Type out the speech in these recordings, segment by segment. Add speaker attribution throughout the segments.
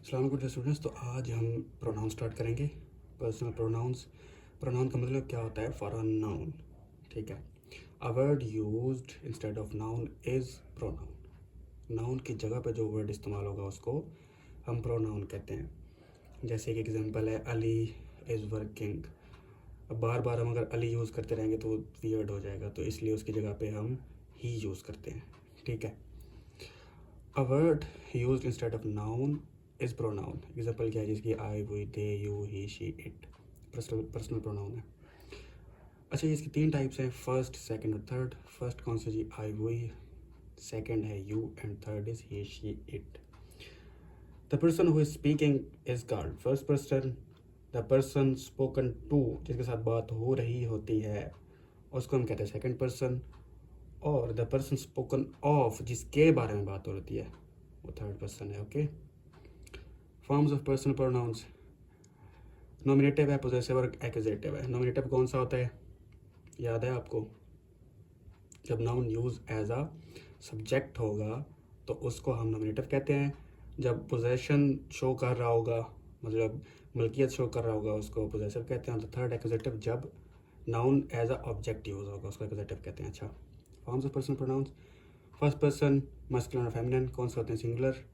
Speaker 1: अस्सलाम वालेकुम स्टूडेंट्स। तो आज हम प्रोनाउन स्टार्ट करेंगे। Personal pronouns. प्रोनाउन का मतलब क्या होता है? फॉर अ नाउन, ठीक है। A word used instead of noun is pronoun. Noun की जगह पे जो वर्ड इस्तेमाल होगा उसको हम प्रोनाउन कहते हैं। जैसे कि एग्जांपल है अली इज़ वर्किंग। अब बार बार हम अगर अली यूज़ करते रहेंगे तो वियर्ड हो जाएगा, तो इसलिए उसकी जगह पे हम ही यूज़ करते हैं, ठीक है। A word used instead of noun is pronoun. Example क्या है? जिसकी I, we, they, you, he, she, it personal pronoun है। अच्छा, इसकी तीन टाइप्स हैं, फर्स्ट, सेकंड और थर्ड। फर्स्ट कौन सा जी? I, we. सेकंड है you and third is he, she, it. The person who is speaking is called first person. The person spoken to, जिसके साथ बात हो रही होती है, उसको हम कहते हैं सेकंड पर्सन। और द पर्सन स्पोकन ऑफ, जिसके बारे में बात हो रही है, वो थर्ड पर्सन है, okay. Forms of personal pronouns. Nominative है, पोजेसिव और एक्यूजेटिव है। नॉमिनेटिव कौन सा होता है? याद है आपको? जब noun use as a subject होगा तो उसको हम नॉमिनेटिव कहते हैं। जब पोजेशन शो कर रहा होगा, मतलब मलकियत शो कर रहा होगा, उसको पोजेसिव कहते हैं। तो थर्ड एक्यूजेटिव, जब noun as a object use होगा उसको एक्यूजेटिव कहते हैं। अच्छा, forms of personal pronouns. First person masculine और फेमिनिन कौन से होते हैं? Singular,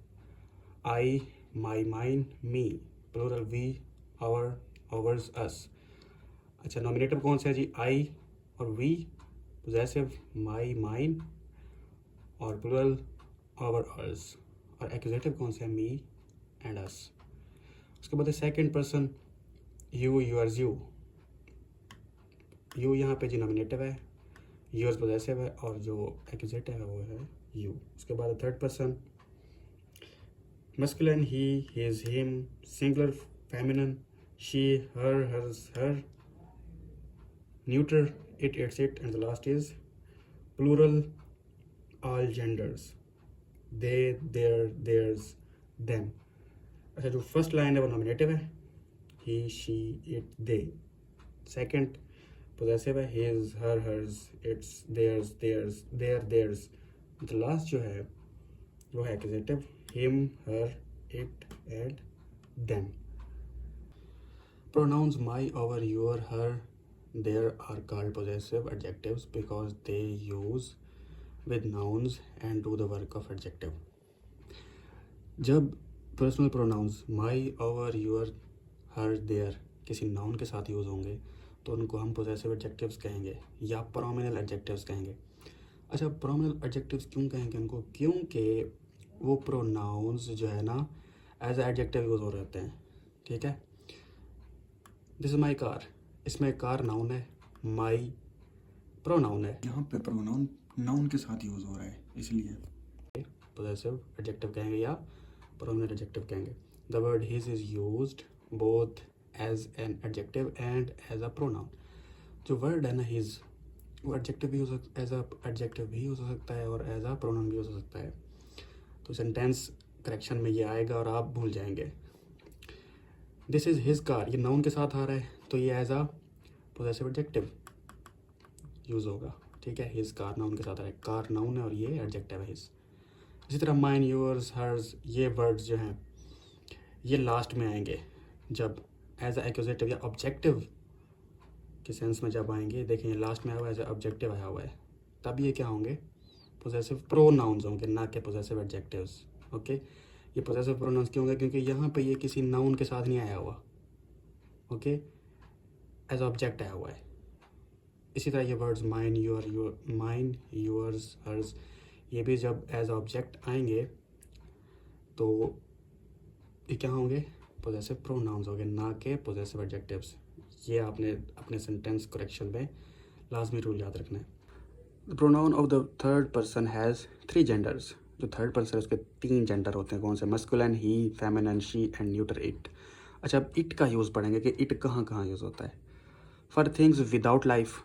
Speaker 1: I, my, mine, me. Plural, we, our, ours, us. अच्छा, नॉमिनेटिव कौन सा है जी? आई और वी। पोजेसिव माई, माइन और प्लूरल आवर, अर्स। और एक्यूजेटिव कौन सा है? Me and us. उसके बाद second person, you, yours, you. You यहाँ पे जी नॉमिनेटिव है, यूअर्स पोजेसिव है और जो एक्यूजेटिव है वो है यू। उसके बाद third person, masculine, he, his, him. Singular, feminine, she, her, hers, her. Neuter, it, its, it. And the last is plural, all genders, they, their, theirs, them. अच्छा, जो फर्स्ट लाइन है वो nominative है, he, she, it, they. Second possessive है, his, her, hers, its, theirs, theirs, their, theirs. The last जो है वो है accusative, him, her, it and them. Pronouns my, our, your, her, their are called possessive adjectives because they use with nouns and do the work of adjective. जब personal pronouns my, our, your, her, their किसी noun के साथ use होंगे तो उनको हम possessive adjectives कहेंगे या प्रोमिनल एडजेक्टिव्स कहेंगे। अच्छा, प्रोमिनल एडजेक्टिव्स क्यों कहेंगे उनको? क्योंकि वो प्रोनाउंस जो है ना एज एडजेक्टिव यूज़ हो रहे होते हैं, ठीक है। दिस इज माई कार, इसमें कार नाउन है, माई प्रोनाउन है, यहाँ पे प्रोनाउन नाउन के साथ यूज़ हो रहा है, इसलिए पोजेसिव एडजेक्टिव कहेंगे या प्रोमिनेंट एडजेक्टिव कहेंगे। The word his is used both as an adjective and as a pronoun. जो वर्ड है ना हिज, वो एडजेक्टिव भी एज अ एडजेक्टिव भी यूज़ हो सकता है और एज अ प्रोनाउन भी यूज़ हो सकता है। तो सेंटेंस करेक्शन में ये आएगा और आप भूल जाएंगे। दिस इज़ हिज कार, ये नाउन के साथ आ रहा है तो ये as a possessive adjective use होगा, ठीक है। हिज कार नाउन के साथ आ रहा है, कार नाउन है और ये एडजेक्टिव है हिज। इसी तरह माइन, योर्स, हर्स, ये वर्ड्स जो हैं ये लास्ट में आएंगे जब एज अ एक्यूजेटिव या ऑब्जेक्टिव के सेंस में जब आएंगे। देखें, ये लास्ट में आया हुआ है, एज अ ऑब्जेक्टिव आया हुआ है, तब ये क्या होंगे? पोजेसिव प्रोनाउंस होंगे, ना कि पोजेसिव एडजेक्टिव्स, ओके। ये पोजेसिव प्रोनाउंस क्यों होंगे? क्योंकि यहाँ पे ये किसी नाउन के साथ नहीं आया हुआ, ओके, एज ऑब्जेक्ट आया हुआ है। इसी तरह ये words mine, your, mine, yours, hers, ये भी जब एज ऑब्जेक्ट आएंगे तो ये क्या होंगे? पोजेसिव प्रोनाउंस होंगे, ना कि पोजेसिव एडजेक्टिव्स। ये आपने अपने सेंटेंस करेक्शन में लाजमी रूल याद रखना है। The pronoun of the third person has 3 genders. जो थर्ड पर्सन है उसके 3 जेंडर होते हैं। कौन से? Masculine, he, feminine, she and neuter, it. अच्छा, अब इट का यूज़ पढ़ेंगे कि इट कहाँ कहाँ यूज़ होता है। For things without life,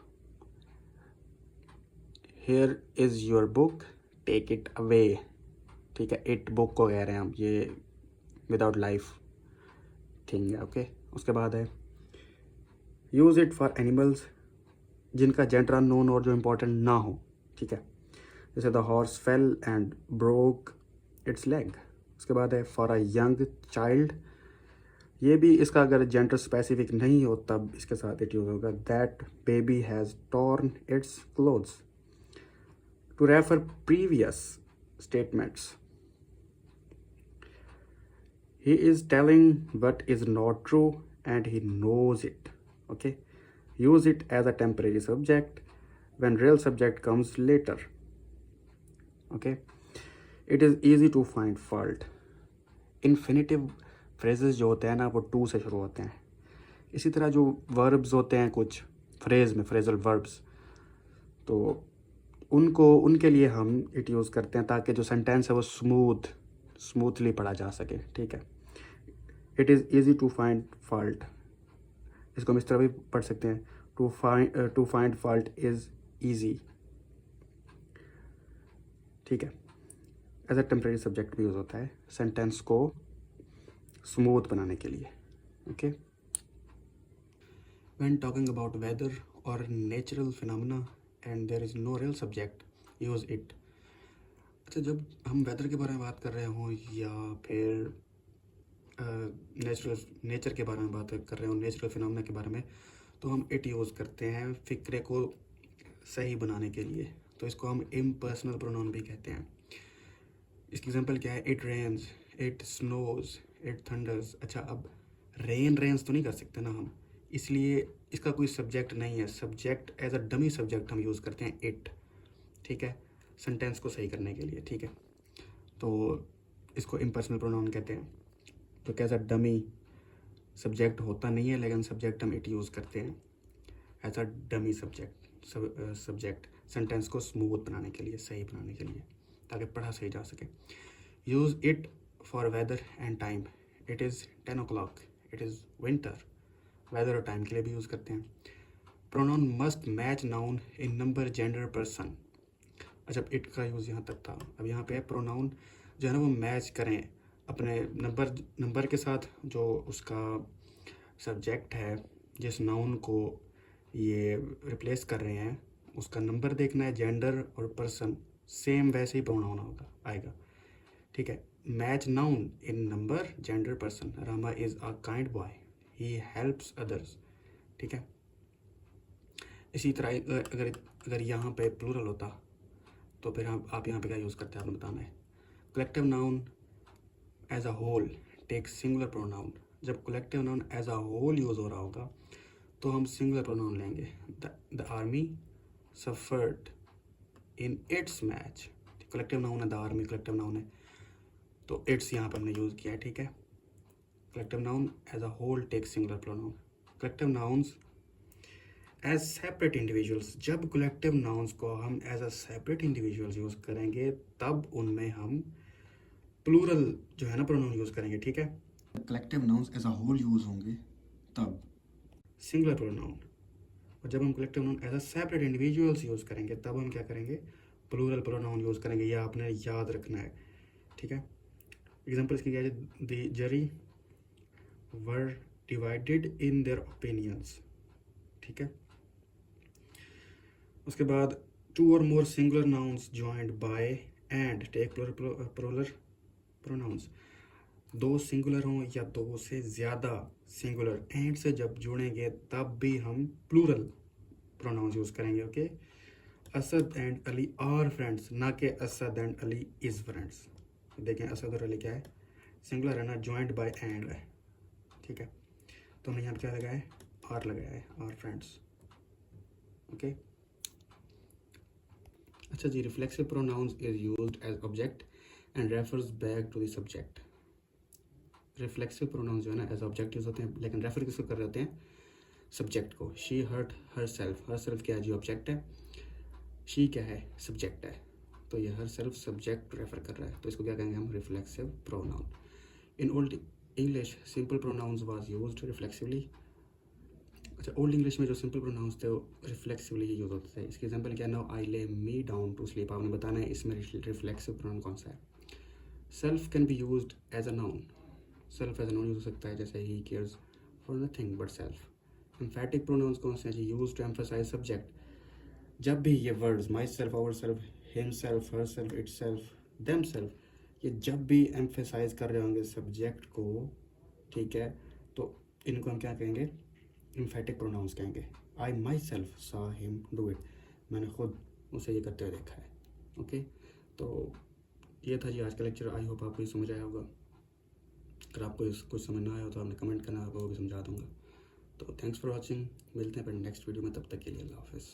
Speaker 1: here is your book, take it away, ठीक है। इट बुक को कह रहे हैं हम, ये विदाउट लाइफ थिंग है, ओके। उसके बाद है यूज़ इट फॉर एनिमल्स, जिनका जेंडर अननोन और जो इम्पोर्टेंट ना हो, ठीक है। जैसे the horse fail and broke it's leg, उसके बाद है फॉर अ यंग चाइल्ड, ये भी इसका अगर जेंडर स्पेसिफिक नहीं हो तब इसके साथ इट यूज़ होगा, that baby has torn its clothes, to refer previous statements, he is telling what is not true and he knows it. Okay, use it as a temporary subject when real subject comes later. Okay, it is easy to find fault. Infinitive phrases जो होते हैं ना वो to से शुरू होते हैं। इसी तरह जो वर्ब्स होते हैं कुछ फ्रेज में, फ्रेजल वर्ब्स, तो उनके लिए हम इट यूज़ करते हैं ताकि जो सेंटेंस है वो स्मूथली पढ़ा जा सके। ठीक है, it is easy to find fault, इसको हम इस तरह भी पढ़ सकते हैं, to find fault is easy. ठीक है, एज अ टेम्परेरी सब्जेक्ट भी यूज़ होता है सेंटेंस को स्मूथ बनाने के लिए। Okay, when talking about weather और natural phenomena and there is no real subject, use it. अच्छा, जब हम वेदर के बारे में बात कर रहे हों या फिर नेचर के बारे में बात कर रहे हो, नेचुरल फिनोमेना के बारे में, तो हम इट यूज़ करते हैं फ़िक्रे को सही बनाने के लिए। तो इसको हम इम्पर्सनल प्रोनाउन भी कहते हैं। इसकी एग्जांपल क्या है, it rains, it snows, it thunders. अच्छा, अब रेन्स तो नहीं कर सकते ना हम, इसलिए इसका कोई सब्जेक्ट नहीं है। Subject as a dummy subject हम यूज़ करते हैं इट। ठीक है, सेंटेंस को सही करने के लिए। ठीक है, तो इसको इम्पर्सनल प्रोनाउन कहते हैं, जो कैसा डमी सब्जेक्ट होता नहीं है, लेकिन सब्जेक्ट हम इट यूज़ करते हैं as a dummy subject sentence को स्मूथ बनाने के लिए, सही बनाने के लिए, ताकि पढ़ा सही जा सके। Use it for weather and time, it is 10 o'clock, it is winter. Weather और टाइम के लिए भी यूज़ करते हैं। Pronoun must match noun in number, gender, person. अच्छा, इट का यूज़ यहाँ तक था। अब यहाँ पे प्रोनाउन जो है ना वो मैच करें अपने नंबर के साथ, जो उसका सब्जेक्ट है, जिस नाउन को ये रिप्लेस कर रहे हैं उसका नंबर देखना है, जेंडर और पर्सन सेम वैसे ही प्रोनाउन आएगा। ठीक है, match noun in number, gender, person. Rama is a kind boy, he helps others. ठीक है, इसी तरह अगर यहाँ पे प्लूरल होता तो फिर आप यहाँ पे क्या यूज़ करते हैं आपने बताना है। Collective noun as a whole take singular pronoun. जब collective noun as a whole use हो रहा होगा तो हम सिंगुलर प्रोनाउन लेंगे। The army suffered in its match. Collective noun है, द आर्मी कलेक्टिव नाउन है, तो इट्स यहाँ पर हमने यूज़ किया है। ठीक है, collective noun as a whole take singular pronoun. Collective nouns as separate individuals, जब कलेक्टिव नाउन्स को हम as a separate individuals use करेंगे तब उनमें हम प्लूरल जो है ना प्रोनाउन यूज़ करेंगे। ठीक है, collective nouns as a whole use होंगे तब सिंगुलर प्रोनाउन, और जब हम collective noun as a separate individuals use करेंगे तब हम क्या करेंगे, प्लूरल प्रोनाउन यूज़ करेंगे। यह आपने याद रखना है। ठीक है, एग्जाम्पल इसकी क्या है, the jury were divided in their opinions. ठीक है, उसके बाद two or more singular nouns joined by and take plural pronouns. दो सिंगुलर हों या दो से ज़्यादा सिंगुलर एंड से जब जुड़ेंगे तब भी हम प्लूरल प्रोनाउंस यूज़ करेंगे। Okay, Asad and Ali are friends, ना कि Asad and Ali is friends. देखें असद और अली क्या है, सिंगुलर है ना, ज्वाइंट बाय एंड है। ठीक है, तो हमने यहाँ पर क्या लगाया है, आर लगाया है, आर फ्रेंड्स। ओके, अच्छा जी, reflexive pronouns is used as object and refers back to the subject. Reflexive pronouns जो है ना एज ऑब्जेक्ट यूज होते हैं, लेकिन रेफर किसको कर रहे होते हैं, सब्जेक्ट को। शी हर्ट हर सेल्फ क्या है जी, ऑब्जेक्ट है। शी क्या है, सब्जेक्ट है, तो ये हर सेल्फ सब्जेक्ट रेफर कर रहा है, तो इसको क्या कहेंगे हम, reflexive pronoun. In old English simple pronouns was used reflexively. अच्छा, ओल्ड इंग्लिश में जो सिंपल प्रोनाउंस थे वो रिफ्लेक्सिवली यूज होते थे। इसके एग्जांपल क्या है, नाउ आई ले मी डाउन टू स्लीप। आपने बताना है इसमें रिफ्लेक्सिव प्रोनाउन कौन सा है। Self can be used as a noun, self as a noun use हो सकता है, जैसे he cares for nothing but self. Emphatic pronouns कौन से हैं जी, यूज टू एम्फसाइज सब्जेक्ट। जब भी ये words myself, ourself, himself, herself, itself, themself ये जब भी एम्फेसाइज कर रहे होंगे सब्जेक्ट को, ठीक है, तो इनको हम क्या कहेंगे, एम्फेटिक प्रोनाउंस कहेंगे। I myself saw him do it, मैंने खुद उसे ये करते हुए देखा है। ओके, तो ये था जी आज का लेक्चर। आई होप आपको ये समझ आया होगा। अगर आपको कुछ समझ ना आया हो तो आपने कमेंट करना, आपको वो भी समझा दूँगा। तो थैंक्स फॉर वॉचिंग, मिलते हैं फिर नेक्स्ट वीडियो में, तब तक के लिए अल्लाह हाफिज़।